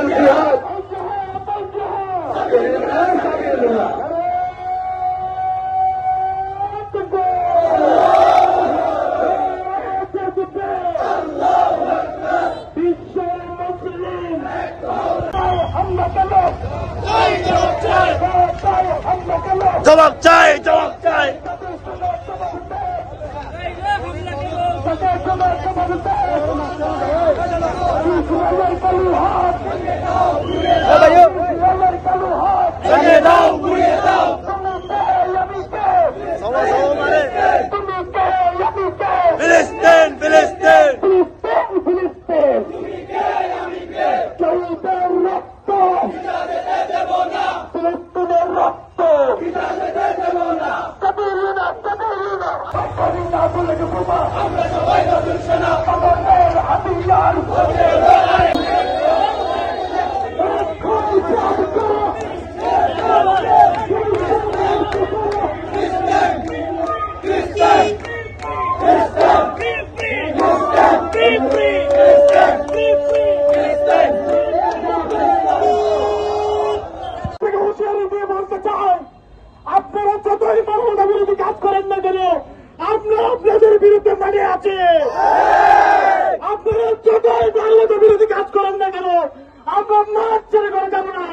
الجهاد জবাব চাই, জবাব চাই। ফিলিস্তিন, ফিলিস্তিন, আপনারা যতই মানবতা বিরোধী কাজ করেন না কেন, আমরা আপনাদের বিরুদ্ধে মানে আছি। আপনারা যতই মানবতা বিরোধী কাজ করেন না কেন, আমরা মাঠ ছেড়ে করে যাব না।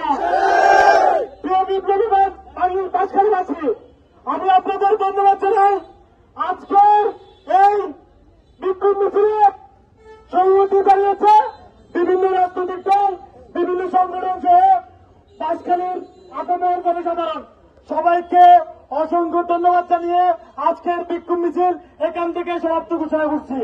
প্রিয় বিপ্লবী বাসখালীবাসী, আমি আপনাদের ধন্যবাদ জানাই। আজকের এই বিক্ষোভ মিছিলে সংহতি দাঁড়িয়েছে বিভিন্ন রাজনৈতিক দল, বিভিন্ন সংগঠন সহ বাসখালীর আপামর জনসাধারণ। সবাইকে অসংখ্য ধন্যবাদ জানিয়ে আজকের বিক্ষোভ মিছিল এখান থেকে সমাপ্ত ঘোষণা করছি।